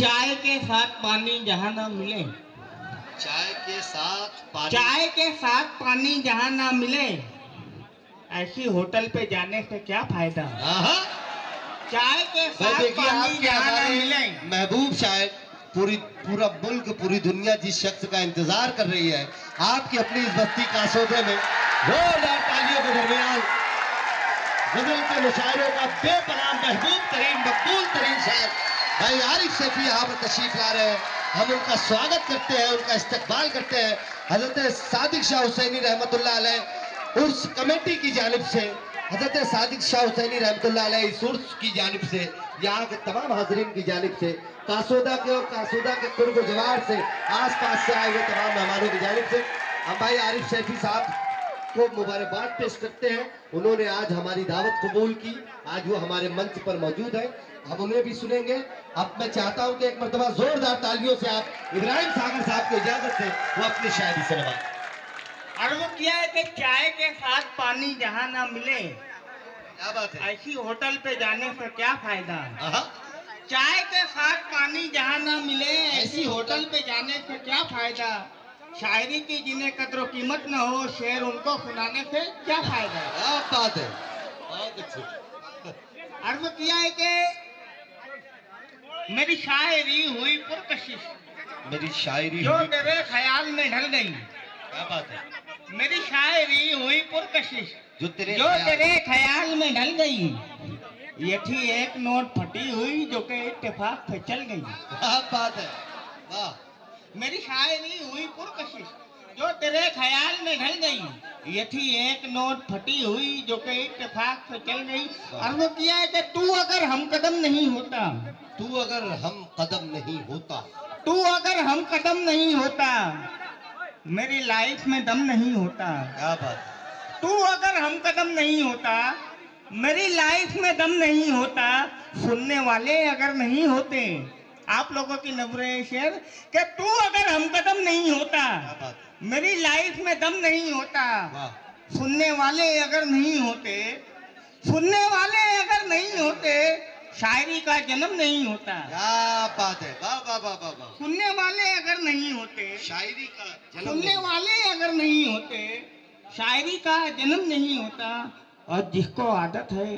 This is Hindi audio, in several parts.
चाय के साथ पानी जहाँ ना मिले, चाय के साथ पानी, चाय के साथ पानी जहाँ ना मिले, ऐसी होटल पे जाने से क्या फायदा। चाय के साथ पानी जहाँ ना मिले। महबूब शायर पूरा मुल्क, पूरी दुनिया जिस शख्स का इंतजार कर रही है, आपकी अपनी इस बस्ती कासोदे में जोरदार तालियों के दरमियान गजल के मुशायरों का बेपनाह महबूब तरीन मकबूल तरीन शायर भाई आरिफ शफी यहाँ पर तशरीफ ला रहे हैं। हम उनका स्वागत करते हैं, उनका इस्तकबाल करते हैं। हजरत सादिक शाह हुसैनी रहमतुल्लाह अलैह उर्स कमेटी की जानिब से, हजरत सादिक शाह हुसैनी रहमतुल्लाह अलैह इस उर्स की जानिब से, यहाँ के तमाम हाजरीन की जानिब से, कासोदा के और कासोदा के कुर्ब जवार से, आस पास से आए हुए तमाम मेहमानों की जानिब से हम भाई आरिफ शफी साहब को मुबारकबाद पेश करते हैं। उन्होंने आज हमारी दावत कबूल की, आज वो हमारे मंच पर मौजूद है, हम उन्हें भी सुनेंगे। अब मैं चाहता हूं कि एक मरतबा जोरदार तालियों से आप इब्राहिम सागर साहब की इजाजत से वो अपनी शायरी सुनवाएं। और वो क्या है कि चाय के साथ पानी जहाँ ना मिले, क्या बात है, ऐसी होटल पे जाने से क्या फायदा। आहा, चाय के साथ पानी जहाँ ना मिले, ऐसी होटल पे जाने से क्या फायदा। शायरी की जिन्हें कदर कीमत न हो, शेर उनको सुनाने से क्या फायदा। क्या बात है, बहुत अच्छी। अर्ज किया है कि मेरी शायरी हुई पुरकशिश, मेरी शायरी जो हुई, तेरे ख्याल में ढल गई। क्या बात है, मेरी शायरी हुई पुरकशिश, जो जो तेरे ख्याल में ढल गई। ये थी एक नोट फटी हुई जो कि इत्तेफाक से चल गई। क्या बात है, वाह। मेरी शायरी हुई पुरकशिश, जो तेरे ख्याल में ढल गई। ये थी एक नोट फटी हुई जो कि इत्तेफाक से चल गई। और वो किया है कि तू अगर हम कदम नहीं होता, तू अगर हम कदम नहीं होता, तू अगर हम कदम नहीं होता, मेरी लाइफ में दम नहीं होता। क्या बात, तू अगर हम कदम नहीं होता, मेरी लाइफ में दम नहीं होता। सुनने वाले अगर नहीं होते, आप लोगों की नजरे शेर कि तू अगर हम कदम नहीं होता, क्या बात, मेरी लाइफ में दम नहीं होता। वाह। सुनने वाले अगर नहीं होते, सुनने वाले अगर नहीं होते, शायरी का जन्म नहीं होता। क्या बात है, वाह वाह वाह वाह वाह। सुनने वाले अगर नहीं होते, शायरी का जन्म सुनने नहीं। वाले अगर नहीं होते, शायरी का जन्म नहीं होता। और जिसको आदत है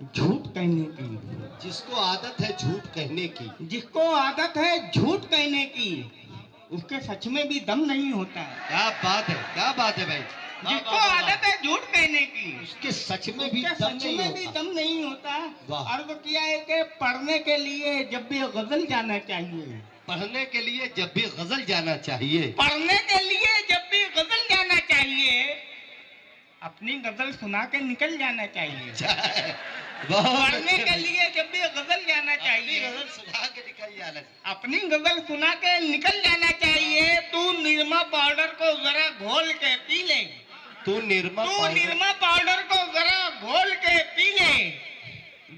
झूठ कहने की, जिसको आदत है झूठ कहने की, जिसको आदत है झूठ कहने की, उसके सच में भी दम नहीं होता। क्या बात है, क्या बात है भाई। जिसको आदत है झूठ कहने की, उसके सच में भी उसके दम सच नहीं में भी होता। दम नहीं होता। वाह। और वो किया है कि पढ़ने के लिए जब भी गजल जाना चाहिए, पढ़ने के लिए जब भी गजल जाना चाहिए, पढ़ने के लिए जब भी गजल जाना चाहिए, अपनी गजल सुना के निकल जाना चाहिए। पढ़ने के लिए जब भी गजल जाना चाहिए, गजल सुना के निकल जाना, अपनी गजल सुना के निकल जाना चाहिए। तू निरमा पाउडर को जरा घोल के पी ले, तू निरमा तू पाउडर, निरमा पाउडर को जरा घोल के पी ले,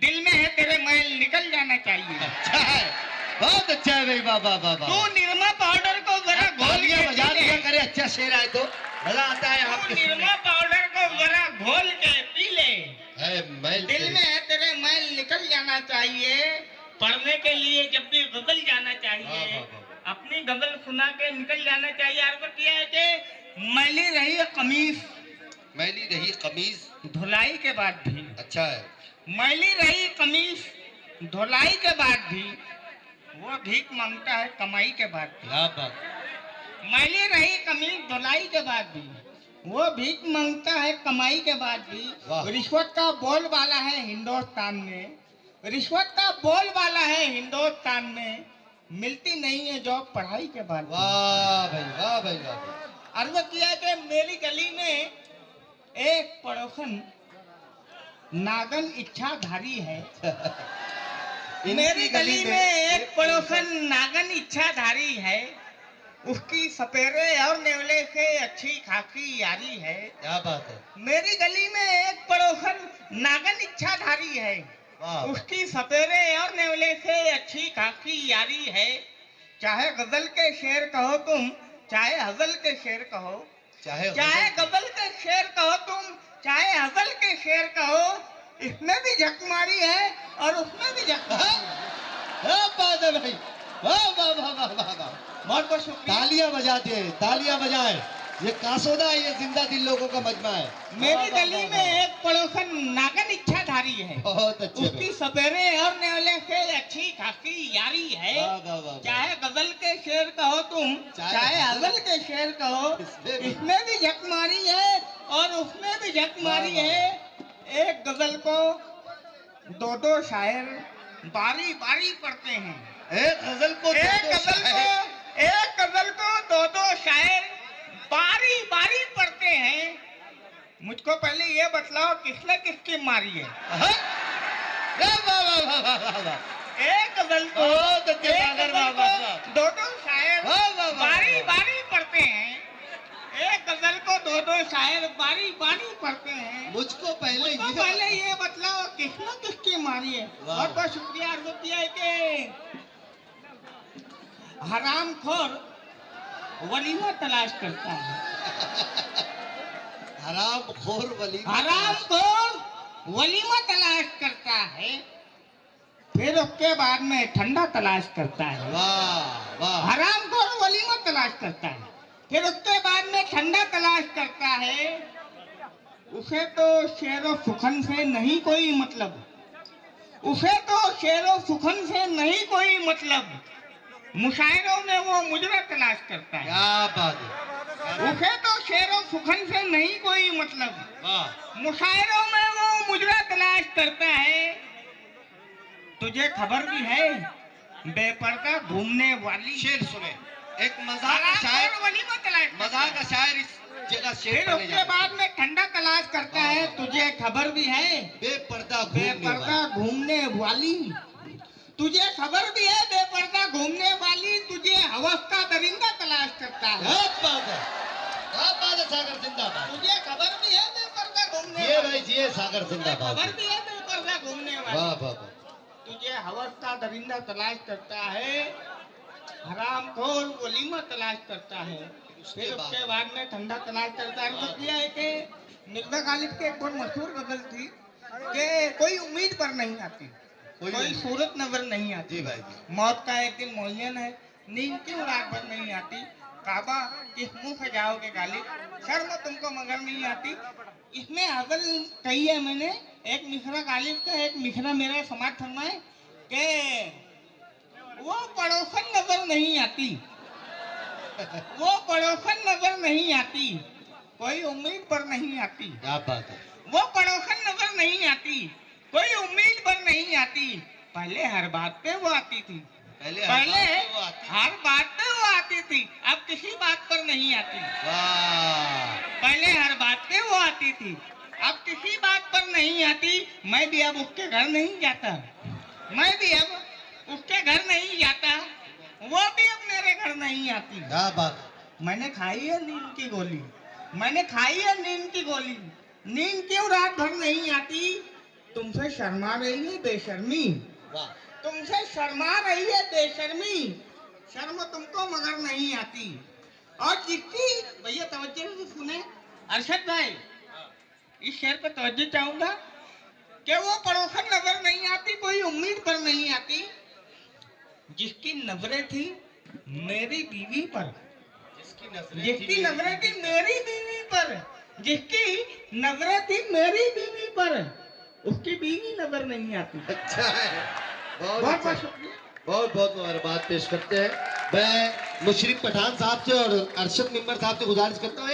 दिल में है तेरे मैल निकल जाना चाहिए। अच्छा है, बहुत अच्छा है भाई, वाह वाह वाह तू वाह। निरमा पाउडर को जरा घोल के बजा पी दिया ले, करे, अच्छा शेर आए तो मजा आता है तू आपके निरमा पाउडर को जरा घोल के पी ले, है मैल दिल में है तेरे मैल निकल जाना चाहिए। पढ़ने के लिए जब भी गजल जाना चाहिए, अपनी गजल सुना के निकल जाना चाहिए। अर्ज किया है कि मैली रही कमीज, मैली रही कमीज, धुलाई के बाद भी, अच्छा है, मैली रही कमीज धुलाई के बाद भी, वो भीख मांगता है कमाई के बाद भी। क्या बात, मैली रही कमीज धुलाई के बाद भी, वो भीख मांगता है कमाई के बाद वाह। भी। रिश्वत का बोल वाला है हिंदुस्तान में, रिश्वत का बोल वाला है हिंदुस्तान में, मिलती नहीं है जॉब पढ़ाई के बाद। वाह भाई, वाह भाई, वाह। अर्ज किया कि मेरी गली में एक पड़ोसन नागन इच्छाधारी है। मेरी गली में एक पड़ोसन नागन इच्छाधारी है, उसकी सपेरे और नेवले से अच्छी खासी यारी है। क्या बात है, मेरी गली में एक पड़ोसन नागन इच्छाधारी है, वाह, उसकी सपेरे और नेवले से अच्छी खासी यारी है। चाहे गजल के शेर कहो तुम, चाहे हजल के शेर कहो, चाहे गजल के शेर कहो तुम, चाहे हजल के शेर कहो, इसमें भी झक मारी है और उसमें भी झक मारी है। क्या बात है भाई, वाह वाह वाह वाह वाह वाह। बहुत बहुत शुक्रिया। तालियां बजाते, तालियां बजाएं। ये कासोदा, ये जिंदा दिल लोगों का मजमा है। मेरी वाह, वाह, गली वाह, में वाह। एक पड़ोसन नागन इच्छाधारी है। बहुत अच्छे उसकी सवेरे और न्योले से अच्छी खासी यारी है। वाह, वाह, वाह, वाह। चाहे गजल के शेर कहो तुम, चाहे हजल के शेर कहो, इसमें भी झक मारी है और उसमें भी झक मारी वाह, वाह, है। एक गजल को दो दो शायर बारी बारी पढ़ते हैं। एक गजल को दो दो शायर बारी बारी पढ़ते हैं। मुझको पहले ये बतलाओ किसने किसकी मारी है? हाँ? वाह, वाह, वाह, वाह, वाह, वाह। एक गजल को बहुत अच्छे सागर, वाह, वाह, वाह। दो दो शायर वाह, वाह, वाह, बारी वाह। बारी पढ़ते हैं। एक गजल को दो दो शायर बारी बारी पढ़ते हैं। मुझको पहले तो पहले ये बतलाओ किसने किसकी मारी है? वाह। बहुत बहुत शुक्रिया अर्ज किया है कि हरामखोर वलीमा तलाश करता है। हरामखोर वलीमा हरामखोर वलीमा तलाश करता है, फिर उसके बाद में ठंडा तलाश करता है। वाह वाह। हरामखोर वलीमा तलाश करता है, फिर उसके बाद में ठंडा तलाश करता है। उसे तो शेरो सुखन से नहीं कोई मतलब, उसे तो शेरो सुखन से नहीं कोई मतलब, मुशायरों में वो मुजरा तलाश करता है। क्या बात है। उसे तो शेरो सुखन से नहीं कोई मतलब, वाह। मुशायरों में वो मुजरा तलाश करता है। तुझे खबर भी है बेपर्दा घूमने वाली। शेर सुने, एक मजाक का शायर, वलीमा तलाश करता मजाक है। का शायर इस जगह शेर फिर पढ़ने उसके जा बाद में ठंडा तलाश करता है। तुझे खबर भी है बेपर्दा बेपर्दा घूमने वाली, तुझे खबर भी है बेपर्दा घूमने वाली, तुझे हवस का दरिंदा तलाश करता है। बहुत बात है, बहुत बात है। सागर जिंदाबाद। तुझे खबर भी है बेपर्दा घूमने ये वाली, भाई जी, सागर तुझे जिंदाबाद। खबर भी है बेपर्दा घूमने वाह वाली, वाह वाह। तुझे हवस का दरिंदा तलाश करता है। हरामखोर वलीमा तलाश करता है, फिर उसके बाद में ठंडा तलाश करता है। मतलब यह है कि मिर्जा गालिब के एक बहुत मशहूर गजल थी कि कोई उम्मीद पर नहीं आती, कोई सूरत नजर नहीं आती। जी भाई जी। मौत का एक दिन मुअय्यन है, नींद क्यों रात भर नहीं आती, काबा किस मुंह से जाओगे गालिब, शर्म तुमको मगर नहीं आती। इसमें हजल कही है मैंने, एक मिसरा गालिब का, एक मिसरा मेरा समाज फरमाए कि वो पड़ोसन नजर नहीं आती, वो पड़ोसन नजर नहीं आती, कोई उम्मीद पर नहीं आती। क्या बात है। वो पड़ोसन नजर नहीं आती, कोई उम्मीद पर नहीं आती। पहले हर बात पे वो आती थी, पहले हर बात पे वो आती थी, अब किसी बात पर नहीं आती। वाह। पहले हर बात पे वो आती थी, अब किसी बात पर नहीं आती। मैं भी अब उसके घर नहीं जाता, मैं भी अब उसके घर नहीं जाता, वो भी अब मेरे घर नहीं आती। क्या बात। मैंने खाई है नींद की गोली, मैंने खाई है नींद की गोली, नींद क्यों रात भर नहीं आती, तुमसे शर्मा रही है बेशर्मी, वाह। तुमसे शर्मा रही है बेशर्मी, शर्म तुमको मगर नहीं आती। और जिसकी भैया तवज्जो से सुने, अरशद भाई इस शेर पे तवज्जो चाहूंगा कि वो पड़ोसन नजर नहीं आती, कोई उम्मीद पर नहीं आती। जिसकी नजरें थी मेरी बीवी पर, जिसकी नजरें थी मेरी बीवी पर, जिसकी नजरें थी मेरी बीवी पर, उसकी बीवी नजर नहीं आती। अच्छा है, बहुत बहुत अच्छा। बहुत शुक्रिया। बहुत बहुत मुबारकबाद पेश करते हैं। मैं मुशर्रफ पठान साहब से और अरशद मिंबर साहब से गुजारिश करता हूँ